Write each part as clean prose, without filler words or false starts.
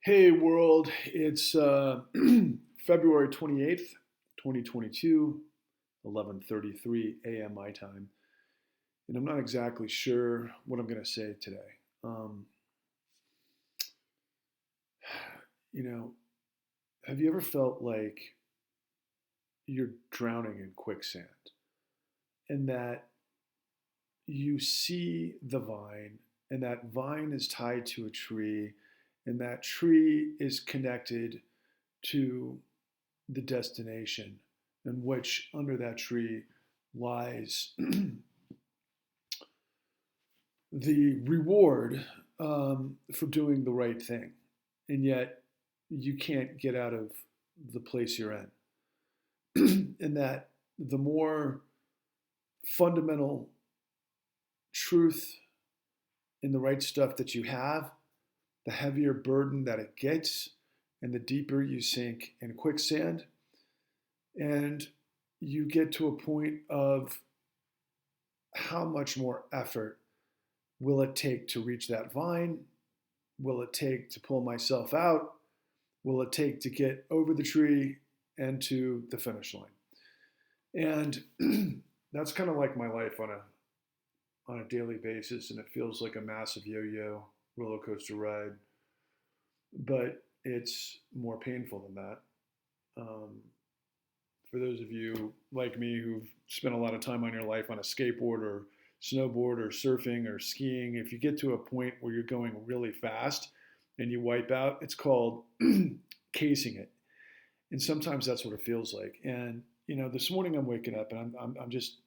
Hey world, it's February 28th, 2022, 11:33 a.m. my time, and I'm not exactly sure what I'm going to say today. Um, you know, have you ever felt like you're drowning in quicksand and that you see the vine and that vine is tied to a tree and that tree is connected to the destination, in which under that tree lies the reward for doing the right thing. And yet you can't get out of the place you're in. And that the more fundamental truth in the right stuff that you have, the heavier burden that it gets, and the deeper you sink in quicksand. And you get to a point of how much more effort will it take to reach that vine? Will it take to pull myself out? Will it take to get over the tree and to the finish line? And that's kind of like my life on a daily basis, and it feels like a massive yo-yo roller coaster ride, but it's more painful than that. Um, for those of you like me who've spent a lot of time on your life on a skateboard or snowboard or surfing or skiing, if you get to a point where you're going really fast and you wipe out, it's called casing it. And sometimes that's what it feels like. And this morning I'm waking up and I'm just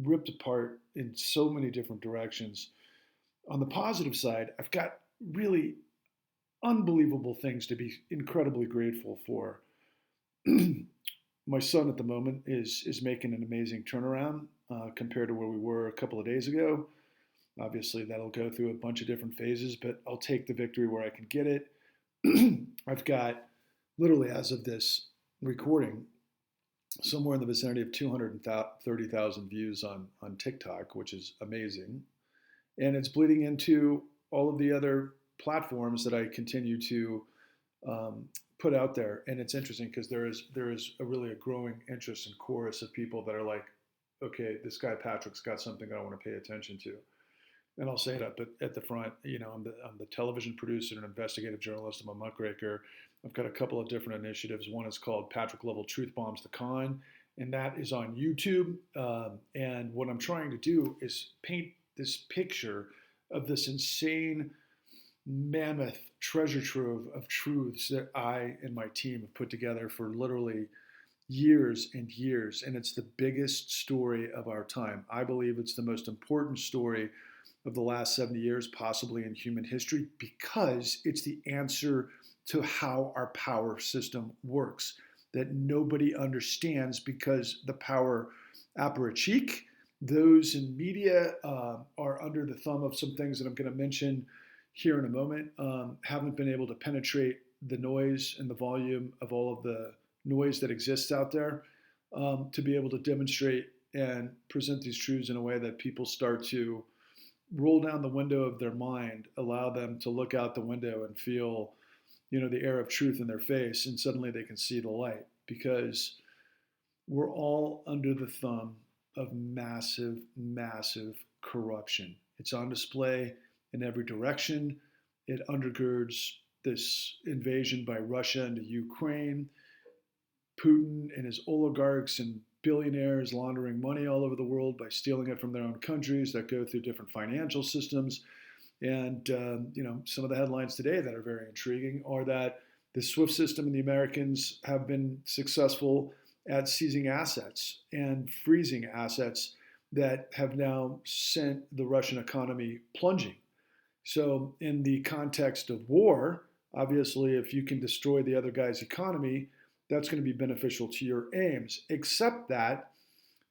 ripped apart in so many different directions. On the positive side, I've got really unbelievable things to be incredibly grateful for. My son at the moment is making an amazing turnaround compared to where we were a couple of days ago. Obviously, that'll go through a bunch of different phases, but I'll take the victory where I can get it. I've got literally, as of this recording, somewhere in the vicinity of 230,000 views on TikTok, which is amazing. And it's bleeding into all of the other platforms that I continue to put out there. And it's interesting because there is a growing interest and chorus of people that are like, okay, this guy Patrick's got something I want to pay attention to. And I'll say it up at the front. I'm the television producer and investigative journalist. I'm a muckraker. I've got a couple of different initiatives. One is called Patrick Lovell Truth Bombs the Con, and that is on YouTube. And what I'm trying to do is paint this picture of this insane mammoth treasure trove of truths that I and my team have put together for literally years and years. And it's the biggest story of our time. I believe it's the most important story of the last 70 years, possibly in human history, because it's the answer to how our power system works that nobody understands, because the power apparatchik, those in media, are under the thumb of some things that I'm going to mention here in a moment, haven't been able to penetrate the noise and the volume of all of the noise that exists out there, to be able to demonstrate and present these truths in a way that people start to roll down the window of their mind, allow them to look out the window and feel, the air of truth in their face, and suddenly they can see the light, because we're all under the thumb of massive, massive corruption. It's on display in every direction. It undergirds this invasion by Russia into Ukraine, Putin and his oligarchs and billionaires laundering money all over the world by stealing it from their own countries that go through different financial systems. And some of the headlines today that are very intriguing are that the SWIFT system and the Americans have been successful at seizing assets and freezing assets that have now sent the Russian economy plunging. So, in the context of war, obviously, if you can destroy the other guy's economy, that's going to be beneficial to your aims. Except that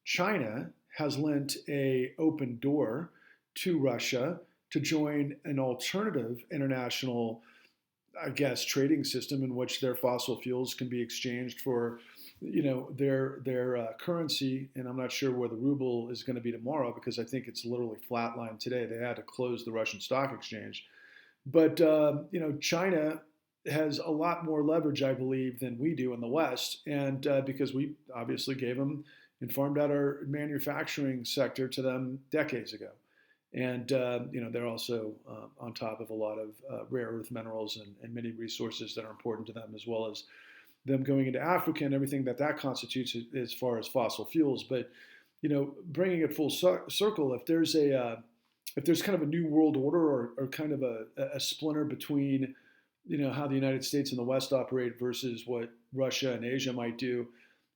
China has lent a open door to Russia to join an alternative international, I guess, trading system in which their fossil fuels can be exchanged for, their currency. And I'm not sure where the ruble is going to be tomorrow, because I think it's literally flatlined today. They had to close the Russian stock exchange. But China has a lot more leverage, I believe, than we do in the West, and because we obviously gave them and farmed out our manufacturing sector to them decades ago. And they're also on top of a lot of rare earth minerals and many resources that are important to them, as well as them going into Africa and everything that constitutes as far as fossil fuels. But bringing it full circle, if there's kind of a new world order or kind of a splinter between how the United States and the West operate versus what Russia and Asia might do,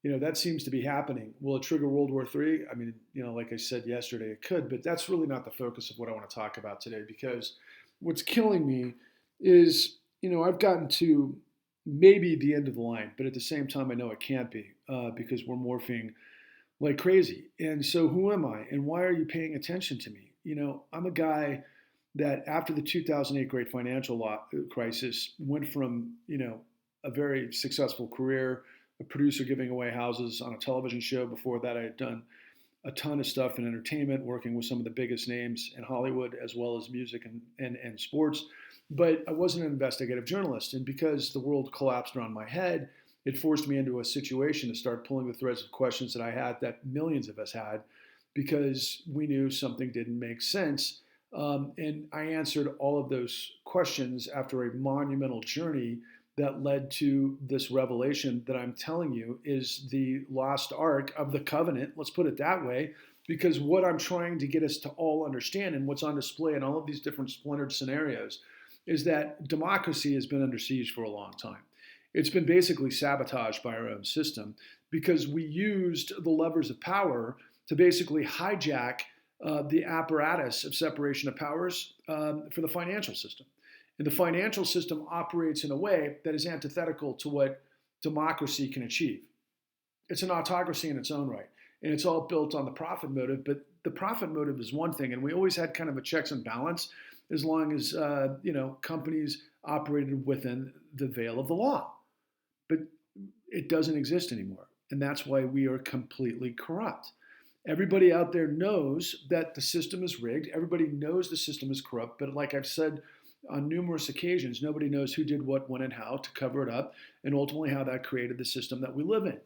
that seems to be happening. Will it trigger World War III? I mean, like I said yesterday, it could, but that's really not the focus of what I want to talk about today, because what's killing me is, I've gotten to maybe the end of the line, but at the same time, I know it can't be because we're morphing like crazy. And so who am I and why are you paying attention to me? I'm a guy that after the 2008 great financial crisis went from, a very successful career, a producer giving away houses on a television show. Before that, I had done a ton of stuff in entertainment, working with some of the biggest names in Hollywood, as well as music and sports. But I wasn't an investigative journalist. And because the world collapsed around my head, it forced me into a situation to start pulling the threads of questions that I had, that millions of us had, because we knew something didn't make sense. And I answered all of those questions after a monumental journey that led to this revelation that I'm telling you is the lost ark of the covenant. Let's put it that way, because what I'm trying to get us to all understand, and what's on display in all of these different splintered scenarios, is that democracy has been under siege for a long time. It's been basically sabotaged by our own system because we used the levers of power to basically hijack the apparatus of separation of powers for the financial system. And the financial system operates in a way that is antithetical to what democracy can achieve. It's an autocracy in its own right. And it's all built on the profit motive, but the profit motive is one thing. And we always had kind of a checks and balance as long as, companies operated within the veil of the law. But it doesn't exist anymore. And that's why we are completely corrupt. Everybody out there knows that the system is rigged. Everybody knows the system is corrupt. But like I've said on numerous occasions, nobody knows who did what, when, and how to cover it up, and ultimately how that created the system that we live in.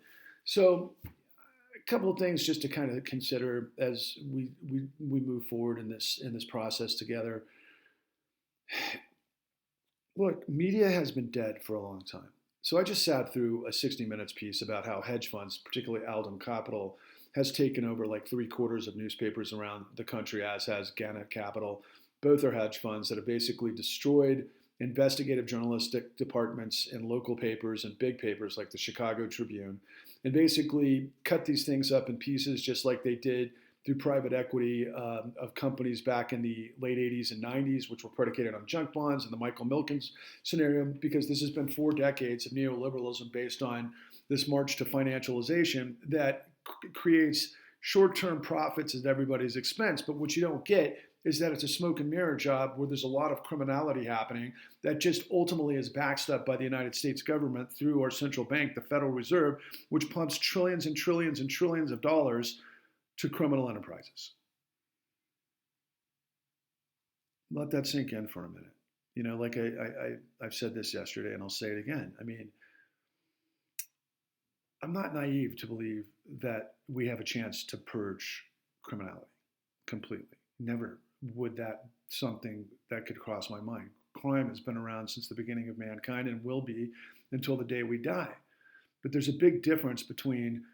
So a couple of things just to kind of consider as we move forward in this process together. Look, media has been dead for a long time. So I just sat through a 60 Minutes piece about how hedge funds, particularly Aldem Capital, has taken over like 3/4 of newspapers around the country, as has Gannett Capital. Both are hedge funds that have basically destroyed investigative journalistic departments in local papers and big papers like the Chicago Tribune, and basically cut these things up in pieces just like they did through private equity of companies back in the late 80s and 90s, which were predicated on junk bonds and the Michael Milken's scenario, because this has been 4 decades of neoliberalism based on this march to financialization that creates short-term profits at everybody's expense. But what you don't get is that it's a smoke and mirror job where there's a lot of criminality happening that just ultimately is backed up by the United States government through our central bank, the Federal Reserve, which pumps trillions and trillions and trillions of dollars to criminal enterprises. Let that sink in for a minute. Like I've said this yesterday and I'll say it again. I mean, I'm not naive to believe that we have a chance to purge criminality completely. Never would that something that could cross my mind. Crime has been around since the beginning of mankind and will be until the day we die. But there's a big difference between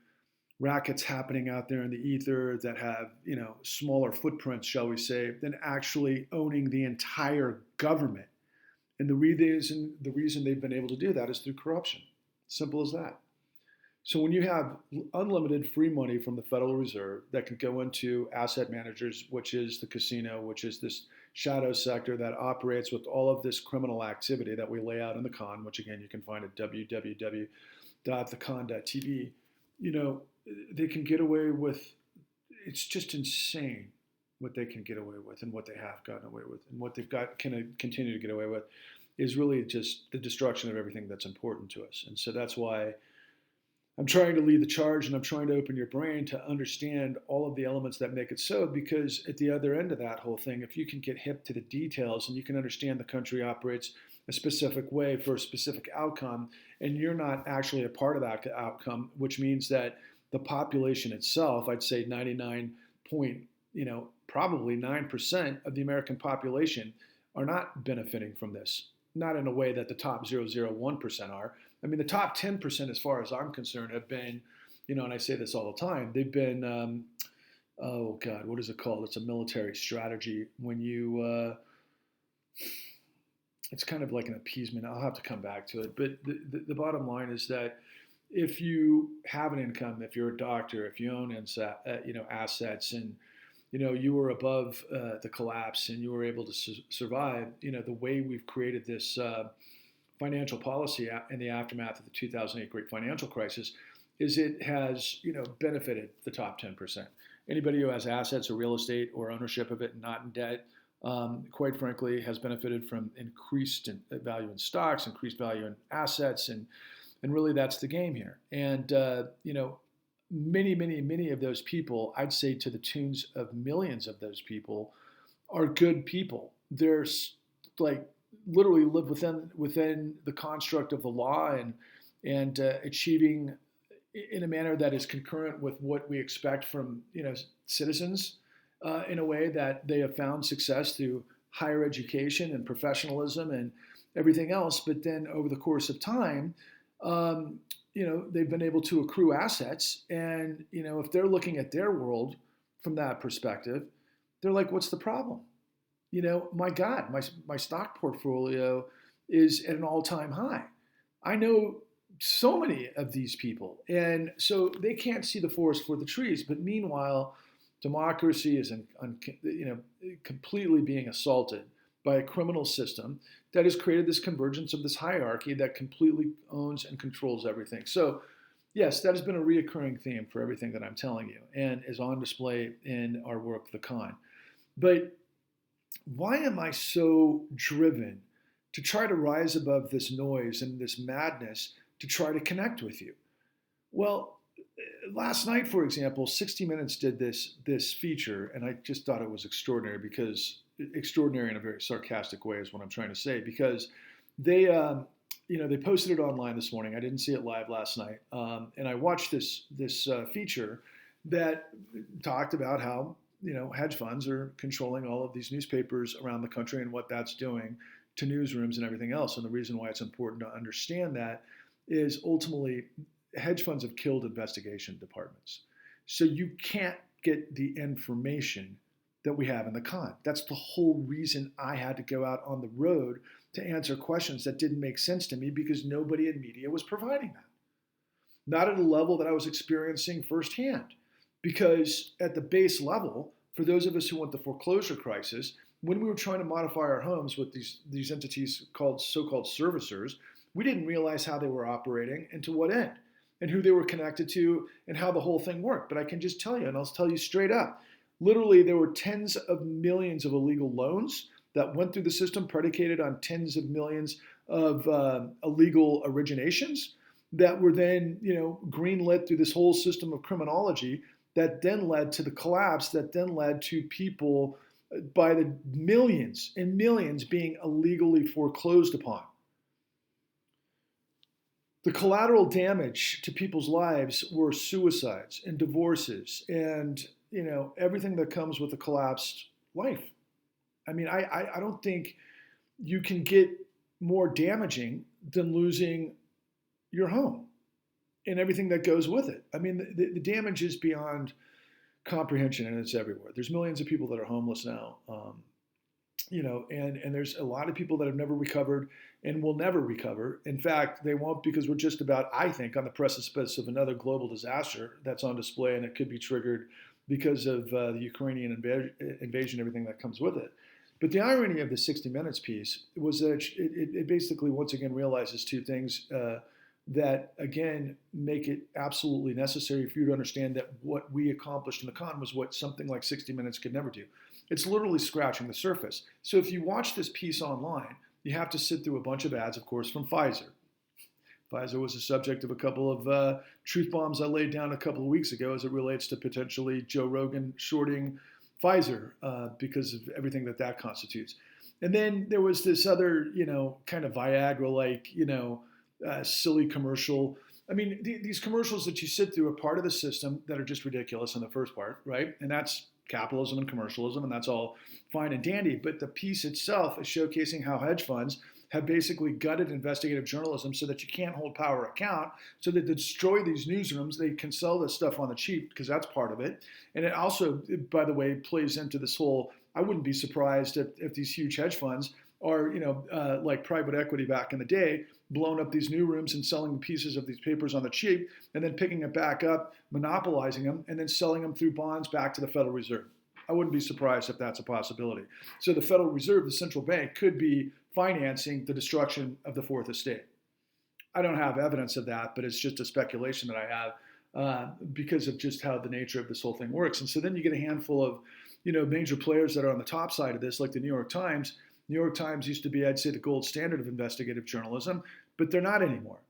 rackets happening out there in the ether that have, smaller footprints, shall we say, than actually owning the entire government. And the reason they've been able to do that is through corruption. Simple as that. So when you have unlimited free money from the Federal Reserve that can go into asset managers, which is the casino, which is this shadow sector that operates with all of this criminal activity that we lay out in the con, which again you can find at www.thecon.tv, they can get away with, it's just insane what they can get away with and what they have gotten away with, and what they've got can continue to get away with is really just the destruction of everything that's important to us. And so that's why I'm trying to lead the charge, and I'm trying to open your brain to understand all of the elements that make it so, because at the other end of that whole thing, if you can get hip to the details and you can understand the country operates a specific way for a specific outcome, and you're not actually a part of that outcome, which means that the population itself, I'd say 99 point, probably 9% of the American population are not benefiting from this. Not in a way that the top 0.001% are. I mean, the top 10%, as far as I'm concerned, have been, and I say this all the time, they've been, oh God, what is it called? It's a military strategy. When it's kind of like an appeasement. I'll have to come back to it. But the bottom line is that if you have an income, if you're a doctor, if you own assets, and you were above the collapse and you were able to survive, the way we've created this financial policy in the aftermath of the 2008 great financial crisis is it has, benefited the top 10%. Anybody who has assets or real estate or ownership of it and not in debt, quite frankly, has benefited from increased value in stocks, increased value in assets, and really that's the game here. And, many of those people, I'd say to the tunes of millions of those people, are good people. They're like literally live within the construct of the law and achieving in a manner that is concurrent with what we expect from citizens, in a way that they have found success through higher education and professionalism and everything else. But then over the course of time, they've been able to accrue assets. And, if they're looking at their world from that perspective, they're like, what's the problem? My God, my stock portfolio is at an all-time high. I know so many of these people. And so they can't see the forest for the trees. But meanwhile, democracy is completely being assaulted by a criminal system that has created this convergence of this hierarchy that completely owns and controls everything. So, yes, that has been a reoccurring theme for everything that I'm telling you and is on display in our work, The Con. But why am I so driven to try to rise above this noise and this madness to try to connect with you? Well, last night, for example, 60 Minutes did this feature, and I just thought it was extraordinary, because extraordinary in a very sarcastic way is what I'm trying to say, because they posted it online this morning. I didn't see it live last night, and I watched this feature that talked about how hedge funds are controlling all of these newspapers around the country and what that's doing to newsrooms and everything else. And the reason why it's important to understand that is ultimately hedge funds have killed investigation departments. So you can't get the information that we have in The Con. That's the whole reason I had to go out on the road to answer questions that didn't make sense to me, because nobody in media was providing that. Not at a level that I was experiencing firsthand. Because at the base level, for those of us who went the foreclosure crisis, when we were trying to modify our homes with these entities called so-called servicers, we didn't realize how they were operating and to what end, and who they were connected to, and how the whole thing worked. But I can just tell you, and I'll tell you straight up, literally there were tens of millions of illegal loans that went through the system, predicated on tens of millions of illegal originations that were then, greenlit through this whole system of criminology that then led to the collapse, that then led to people by the millions and millions being illegally foreclosed upon. The collateral damage to people's lives were suicides and divorces and, everything that comes with a collapsed life. I mean, I don't think you can get more damaging than losing your home and everything that goes with it. I mean, the damage is beyond comprehension, and it's everywhere. There's millions of people that are homeless now, and there's a lot of people that have never recovered and will never recover. In fact, they won't, because we're just about, I think, on the precipice of another global disaster that's on display, and it could be triggered because of the Ukrainian invasion, everything that comes with it. But the irony of the 60 Minutes piece was that it basically once again realizes two things that, again, make it absolutely necessary for you to understand that what we accomplished in The Con was what something like 60 Minutes could never do. It's literally scratching the surface. So if you watch this piece online, you have to sit through a bunch of ads, of course, from Pfizer. Pfizer was the subject of a couple of truth bombs I laid down a couple of weeks ago as it relates to potentially Joe Rogan shorting Pfizer because of everything that constitutes. And then there was this other, kind of Viagra-like, silly commercial. I mean, these commercials that you sit through are part of the system that are just ridiculous in the first part, right? And that's capitalism and commercialism, and that's all fine and dandy. But the piece itself is showcasing how hedge funds have basically gutted investigative journalism so that you can't hold power account, so that they destroy these newsrooms. They can sell this stuff on the cheap because that's part of it. And it also, by the way, plays into this whole, I wouldn't be surprised if these huge hedge funds are, like private equity back in the day, blowing up these new rooms and selling pieces of these papers on the cheap, and then picking it back up, monopolizing them, and then selling them through bonds back to the Federal Reserve. I wouldn't be surprised if that's a possibility. So the Federal Reserve, the central bank, could be financing the destruction of the Fourth Estate. I don't have evidence of that, but it's just a speculation that I have because of just how the nature of this whole thing works. And so then you get a handful of, major players that are on the top side of this, like the New York Times. New York Times used to be, I'd say, the gold standard of investigative journalism, but they're not anymore.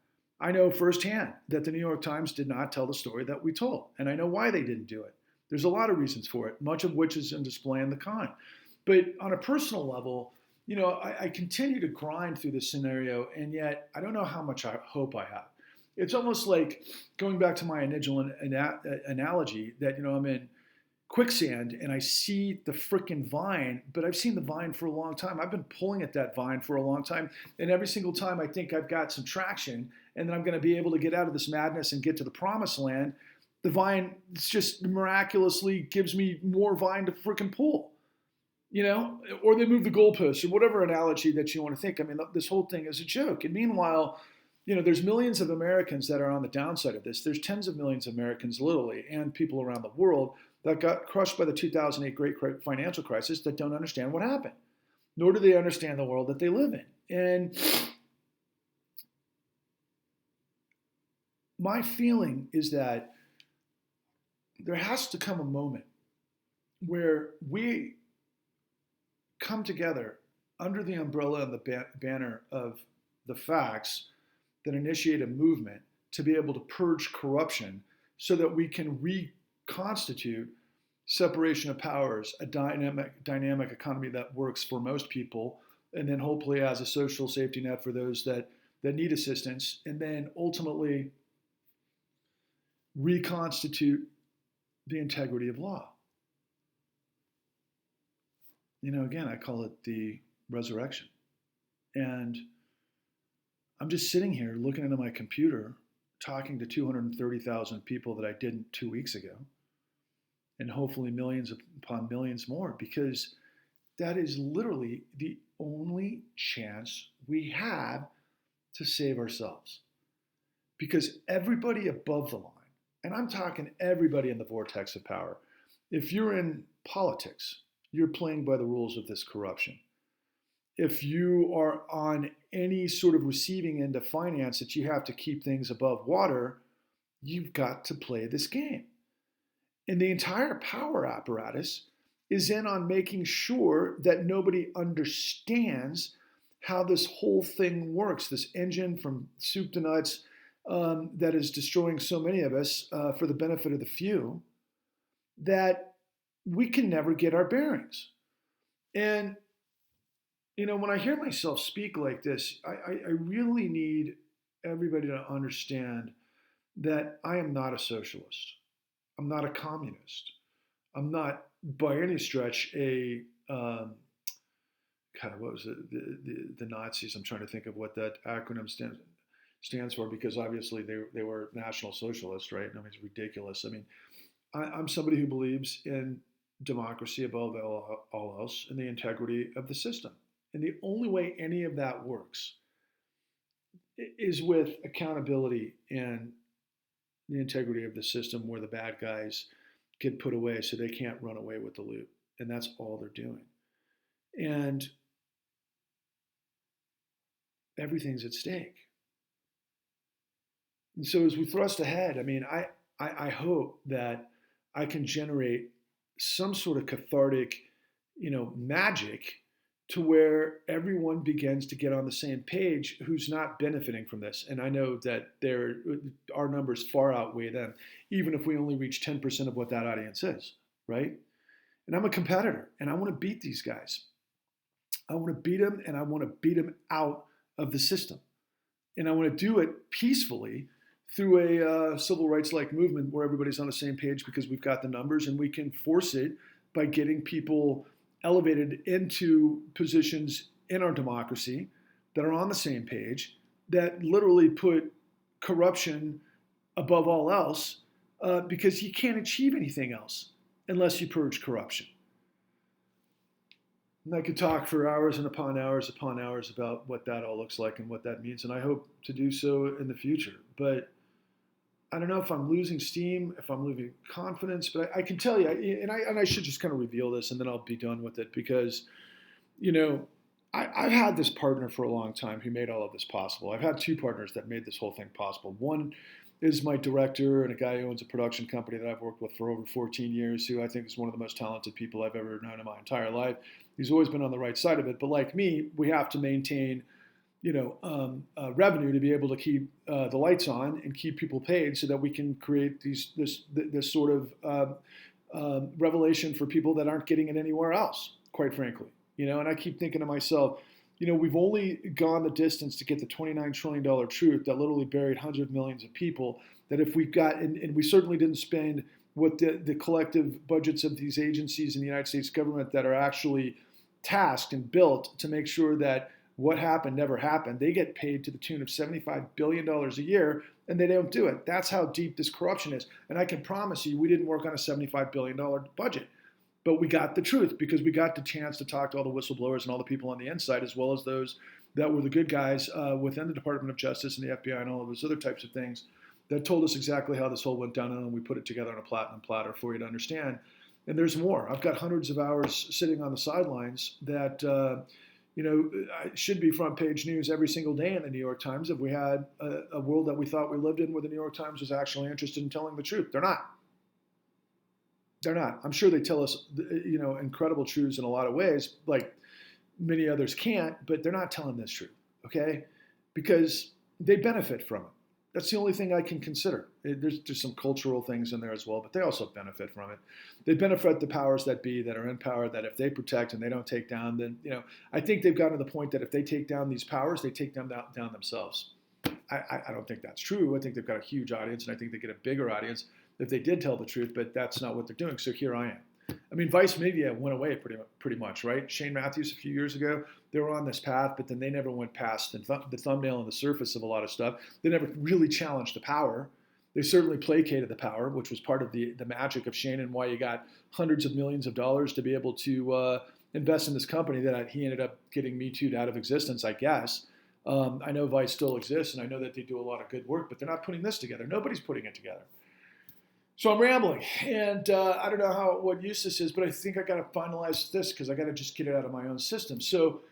I know firsthand that the New York Times did not tell the story that we told, and I know why they didn't do it. There's a lot of reasons for it, much of which is in display in the con. But on a personal level, I continue to grind through this scenario, and yet I don't know how much hope I have. It's almost like going back to my initial analogy that, I'm in quicksand and I see the freaking vine, but I've seen the vine for a long time. I've been pulling at that vine for a long time, and every single time I think I've got some traction and then I'm going to be able to get out of this madness and get to the promised land, the vine just miraculously gives me more vine to freaking pull. Or they move the goalposts, or whatever analogy that you want to think. I mean, this whole thing is a joke. And meanwhile, there's millions of Americans that are on the downside of this. There's tens of millions of Americans, literally, and people around the world that got crushed by the 2008 great financial crisis that don't understand what happened, nor do they understand the world that they live in. And my feeling is that there has to come a moment where we come together under the umbrella and the banner of the facts that initiate a movement to be able to purge corruption so that we can reconstitute separation of powers, a dynamic economy that works for most people, and then hopefully as a social safety net for those that need assistance, and then ultimately reconstitute the integrity of law. Again, I call it the resurrection. And I'm just sitting here looking into my computer, talking to 230,000 people that I didn't 2 weeks ago, and hopefully millions upon millions more, because that is literally the only chance we have to save ourselves. Because everybody above the line, and I'm talking everybody in the vortex of power, if you're in politics, you're playing by the rules of this corruption. If you are on any sort of receiving end of finance that you have to keep things above water, you've got to play this game. And the entire power apparatus is in on making sure that nobody understands how this whole thing works, this engine from soup to nuts that is destroying so many of us for the benefit of the few, that we can never get our bearings. And, when I hear myself speak like this, I really need everybody to understand that I am not a socialist. I'm not a communist. I'm not, by any stretch, what was it? The Nazis. I'm trying to think of what that acronym stands for, because obviously they were National Socialists, right? I mean, it's ridiculous. I mean, I'm somebody who believes in democracy above all else and the integrity of the system. And the only way any of that works is with accountability and the integrity of the system, where the bad guys get put away so they can't run away with the loot. And that's all they're doing. And everything's at stake. And so as we thrust ahead, I mean, I hope that I can generate some sort of cathartic, magic to where everyone begins to get on the same page who's not benefiting from this. And I know that our numbers far outweigh them, even if we only reach 10% of what that audience is, right? And I'm a competitor, and I want to beat these guys. I want to beat them, and I want to beat them out of the system. And I want to do it peacefully through a civil rights-like movement where everybody's on the same page because we've got the numbers, and we can force it by getting people elevated into positions in our democracy that are on the same page, that literally put corruption above all else, because you can't achieve anything else unless you purge corruption. And I could talk for hours and upon hours about what that all looks like and what that means, and I hope to do so in the future. But I don't know if I'm losing steam, if I'm losing confidence, but I can tell you, and I should just kind of reveal this, and then I'll be done with it, because, I've had this partner for a long time who made all of this possible. I've had two partners that made this whole thing possible. One is my director and a guy who owns a production company that I've worked with for over 14 years, who I think is one of the most talented people I've ever known in my entire life. He's always been on the right side of it, but like me, we have to maintain revenue to be able to keep the lights on and keep people paid, so that we can create this sort of revelation for people that aren't getting it anywhere else, quite frankly. And I keep thinking to myself, we've only gone the distance to get the $29 trillion truth that literally buried hundreds of millions of people, that if we got, and we certainly didn't spend what the collective budgets of these agencies in the United States government that are actually tasked and built to make sure that what happened never happened. They get paid to the tune of $75 billion a year, and they don't do it. That's how deep this corruption is. And I can promise you, we didn't work on a $75 billion budget. But we got the truth, because we got the chance to talk to all the whistleblowers and all the people on the inside, as well as those that were the good guys within the Department of Justice and the FBI and all of those other types of things, that told us exactly how this whole went down, and we put it together on a platinum platter for you to understand. And there's more. I've got hundreds of hours sitting on the sidelines that should be front page news every single day in the New York Times if we had a world that we thought we lived in where the New York Times was actually interested in telling the truth. They're not. They're not. I'm sure they tell us, incredible truths in a lot of ways, like many others can't, but they're not telling this truth, okay? Because they benefit from it. That's the only thing I can consider. There's some cultural things in there as well, but they also benefit from it. They benefit the powers that be, that are in power, that if they protect and they don't take down, then, I think they've gotten to the point that if they take down these powers, they take them down themselves. I don't think that's true. I think they've got a huge audience, and I think they get a bigger audience if they did tell the truth, but that's not what they're doing. So here I am. I mean, Vice Media went away pretty much, right? Shane Matthews a few years ago, they were on this path, but then they never went past the thumbnail and the surface of a lot of stuff. They never really challenged the power. They certainly placated the power, which was part of the magic of Shane and why you got hundreds of millions of dollars to be able to invest in this company that he ended up getting Me Too'd out of existence, I guess. I know Vice still exists, and I know that they do a lot of good work, but they're not putting this together. Nobody's putting it together. So I'm rambling, and I don't know what use this is, but I think I got to finalize this because I got to just get it out of my own system. So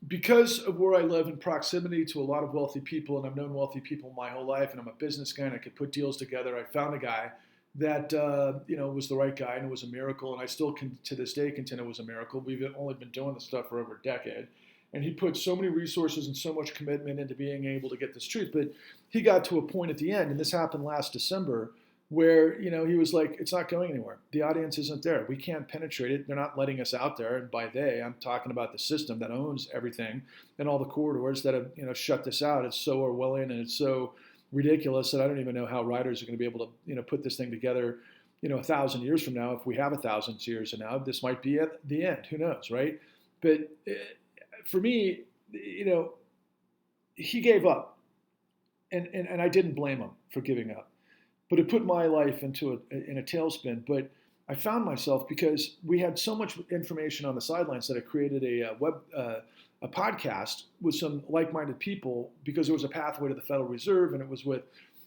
because of where I live in proximity to a lot of wealthy people, and I've known wealthy people my whole life, and I'm a business guy, and I could put deals together, I found a guy that was the right guy, and it was a miracle, and I still can, to this day, contend it was a miracle. We've only been doing this stuff for over a decade. And he put so many resources and so much commitment into being able to get this truth. But he got to a point at the end, and this happened last December, where he was like, it's not going anywhere. The audience isn't there. We can't penetrate it. They're not letting us out there. And by they, I'm talking about the system that owns everything and all the corridors that have shut this out. It's so Orwellian and it's so ridiculous that I don't even know how writers are going to be able to put this thing together 1,000 years from now. If we have 1,000 years from now, this might be at the end. Who knows, right? But for me, he gave up, and I didn't blame him for giving up. But it put my life in a tailspin. But I found myself, because we had so much information on the sidelines, that I created a podcast with some like-minded people, because there was a pathway to the Federal Reserve, and it was with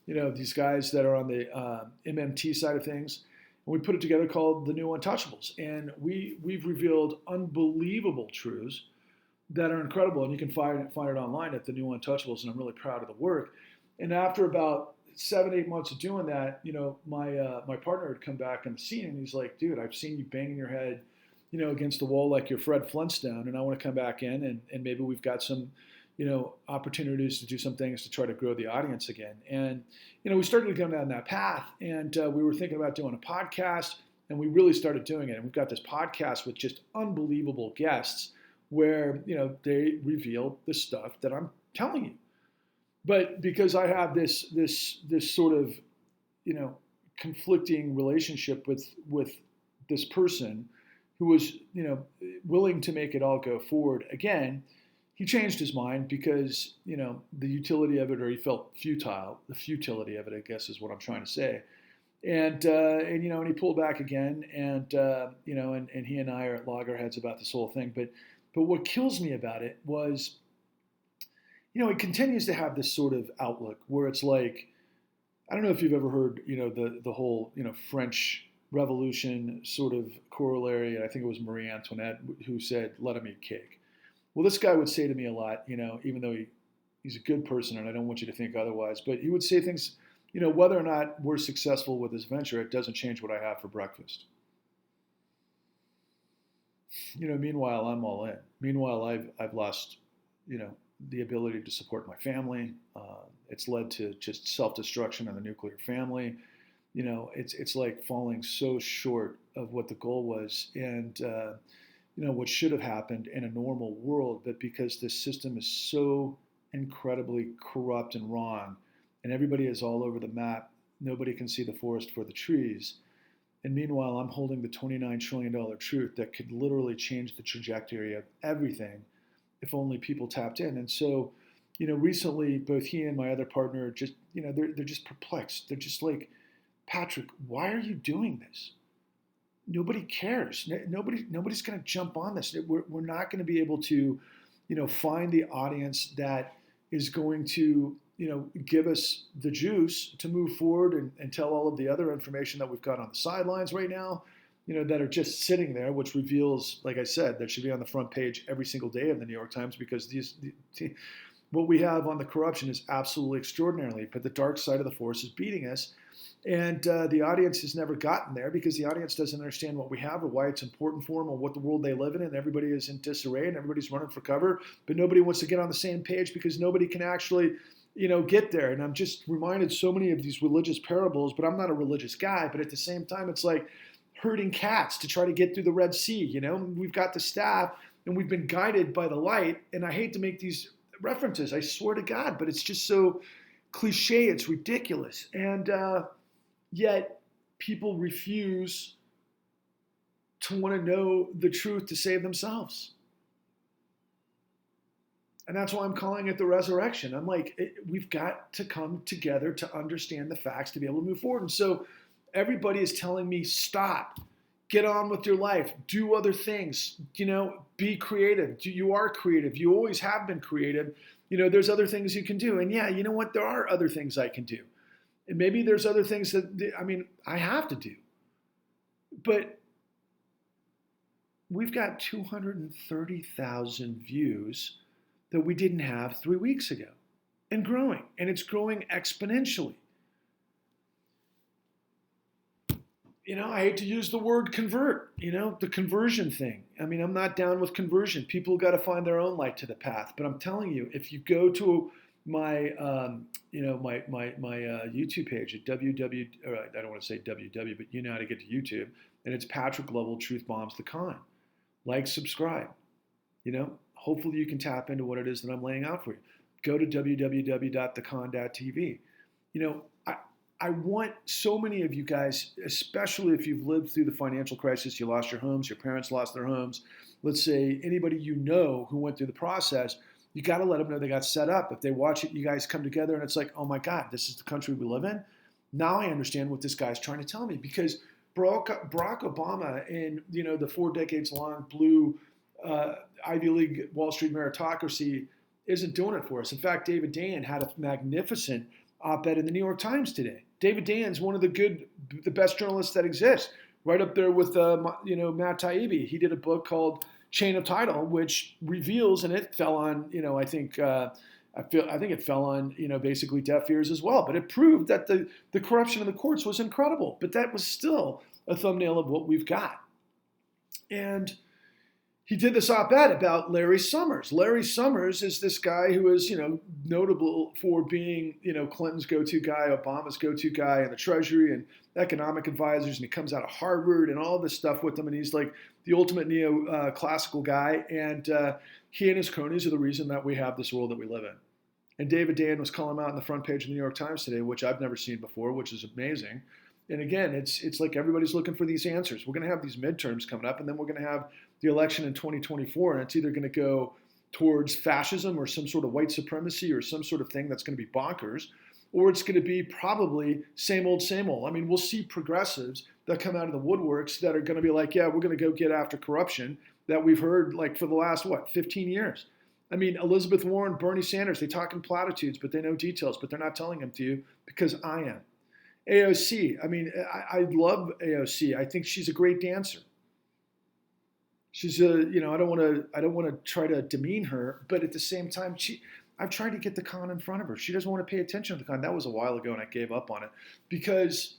these guys that are on the MMT side of things. And we put it together called The New Untouchables. And we've revealed unbelievable truths that are incredible. And you can find it online at The New Untouchables, and I'm really proud of the work. And after about 7-8 months of doing that, my partner had come back on the scene, and he's like, dude, I've seen you banging your head against the wall like you're Fred Flintstone, and I want to come back in and maybe we've got some, opportunities to do some things to try to grow the audience again. And, we started to go down that path, and we were thinking about doing a podcast, and we really started doing it. And we've got this podcast with just unbelievable guests where, they reveal the stuff that I'm telling you. But because I have this sort of, conflicting relationship with this person who was, willing to make it all go forward again, he changed his mind because, the utility of it, or he felt futile. The futility of it, I guess, is what I'm trying to say. And he pulled back again, and he and I are at loggerheads about this whole thing. But what kills me about it was, he continues to have this sort of outlook where it's like, I don't know if you've ever heard, the whole, French Revolution sort of corollary. I think it was Marie Antoinette who said, "Let him eat cake." Well, this guy would say to me a lot, even though he's a good person, and I don't want you to think otherwise, but he would say things, whether or not we're successful with this venture, it doesn't change what I have for breakfast. Meanwhile, I'm all in. Meanwhile, I've lost, the ability to support my family. It's led to just self-destruction of the nuclear family. It's like falling so short of what the goal was, and what should have happened in a normal world. But because this system is so incredibly corrupt and wrong, and everybody is all over the map, nobody can see the forest for the trees. And meanwhile, I'm holding the $29 trillion truth that could literally change the trajectory of everything if only people tapped in. And so, recently, both he and my other partner just, they're just perplexed. They're just like, "Patrick, why are you doing this? Nobody cares. Nobody's going to jump on this. We're not going to be able to, find the audience that is going to, give us the juice to move forward and tell all of the other information that we've got on the sidelines right now, that are just sitting there, which reveals, like I said, that should be on the front page every single day of the New York Times, because what we have on the corruption is absolutely extraordinary. But the dark side of the force is beating us. And the audience has never gotten there because the audience doesn't understand what we have or why it's important for them or what the world they live in. And everybody is in disarray and everybody's running for cover. But nobody wants to get on the same page because nobody can actually, get there. And I'm just reminded so many of these religious parables, but I'm not a religious guy. But at the same time, it's like herding cats to try to get through the Red Sea. We've got the staff and we've been guided by the light. And I hate to make these references, I swear to God, but it's just so cliche. It's ridiculous. And yet people refuse to want to know the truth to save themselves. And that's why I'm calling it the resurrection. I'm like, we've got to come together to understand the facts to be able to move forward. And so everybody is telling me, stop, get on with your life, do other things, be creative. You are creative. You always have been creative. There's other things you can do. And yeah, you know what? There are other things I can do. And maybe there's other things that, I have to do. But we've got 230,000 views that we didn't have 3 weeks ago, and growing, and it's growing exponentially. I hate to use the word convert, the conversion thing. I'm not down with conversion. People got to find their own light to the path. But I'm telling you, if you go to my YouTube page at I don't want to say www, but you know how to get to YouTube, and it's Patrick Lovell, Truth Bombs the Con. Like, subscribe. Hopefully you can tap into what it is that I'm laying out for you. Go to www.thecon.tv. I want so many of you guys, especially if you've lived through the financial crisis, you lost your homes, your parents lost their homes. Let's say anybody who went through the process, you got to let them know they got set up. If they watch it, you guys come together and it's like, oh my God, this is the country we live in. Now I understand what this guy's trying to tell me, because Barack Obama in the 4 decades long blue Ivy League Wall Street meritocracy isn't doing it for us. In fact, David Dayen had a magnificent op-ed in the New York Times today. David Dayen's one of the best journalists that exists, right up there with Matt Taibbi. He did a book called Chain of Title, which reveals, and it fell on I think it fell on basically deaf ears as well. But it proved that the corruption in the courts was incredible. But that was still a thumbnail of what we've got. And he did this op-ed about Larry Summers. Larry Summers is this guy who is, notable for being, Clinton's go-to guy, Obama's go-to guy in the Treasury and economic advisors, and he comes out of Harvard and all this stuff with them, and he's like the ultimate neo-classical guy, and he and his cronies are the reason that we have this world that we live in. And David Dan was calling him out on the front page of the New York Times today, which I've never seen before, which is amazing. And again, it's like everybody's looking for these answers. We're going to have these midterms coming up, and then we're going to have the election in 2024, and it's either going to go towards fascism or some sort of white supremacy or some sort of thing that's going to be bonkers, or it's going to be probably same old, same old. I mean, we'll see progressives that come out of the woodworks that are going to be like, yeah, we're going to go get after corruption that we've heard like for the last, 15 years. I mean, Elizabeth Warren, Bernie Sanders, they talk in platitudes, but they know details, but they're not telling them to you because I am. AOC, I mean, I love AOC. I think she's a great dancer. She's I don't want to try to demean her, but at the same time, I've tried to get the con in front of her. She doesn't want to pay attention to the con. That was a while ago, and I gave up on it because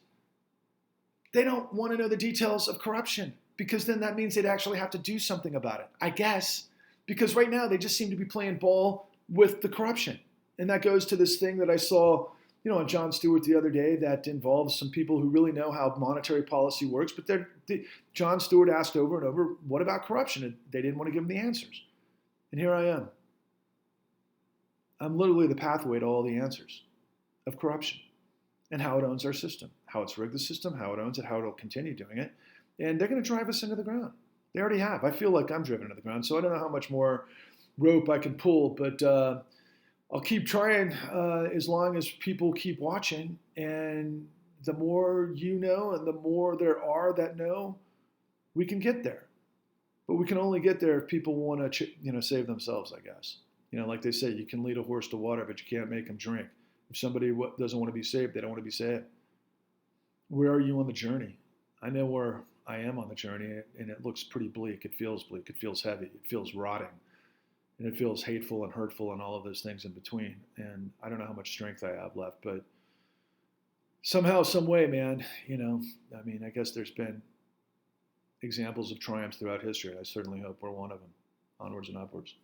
they don't want to know the details of corruption, because then that means they'd actually have to do something about it, I guess, because right now they just seem to be playing ball with the corruption. And that goes to this thing that I saw on Jon Stewart the other day that involves some people who really know how monetary policy works, but Jon Stewart asked over and over, what about corruption? And they didn't want to give him the answers. And here I am. I'm literally the pathway to all the answers of corruption and how it owns our system, how it's rigged the system, how it owns it, how it'll continue doing it. And they're going to drive us into the ground. They already have. I feel like I'm driven into the ground, so I don't know how much more rope I can pull, but I'll keep trying as long as people keep watching. And the more you know and the more there are that know, we can get there. But we can only get there if people want to save themselves, I guess. Like they say, you can lead a horse to water, but you can't make him drink. If somebody doesn't want to be saved, they don't want to be saved. Where are you on the journey? I know where I am on the journey, and it looks pretty bleak. It feels bleak. It feels heavy. It feels rotting. And it feels hateful and hurtful and all of those things in between. And I don't know how much strength I have left, but somehow, some way, man, I guess there's been examples of triumphs throughout history. I certainly hope we're one of them. Onwards and upwards.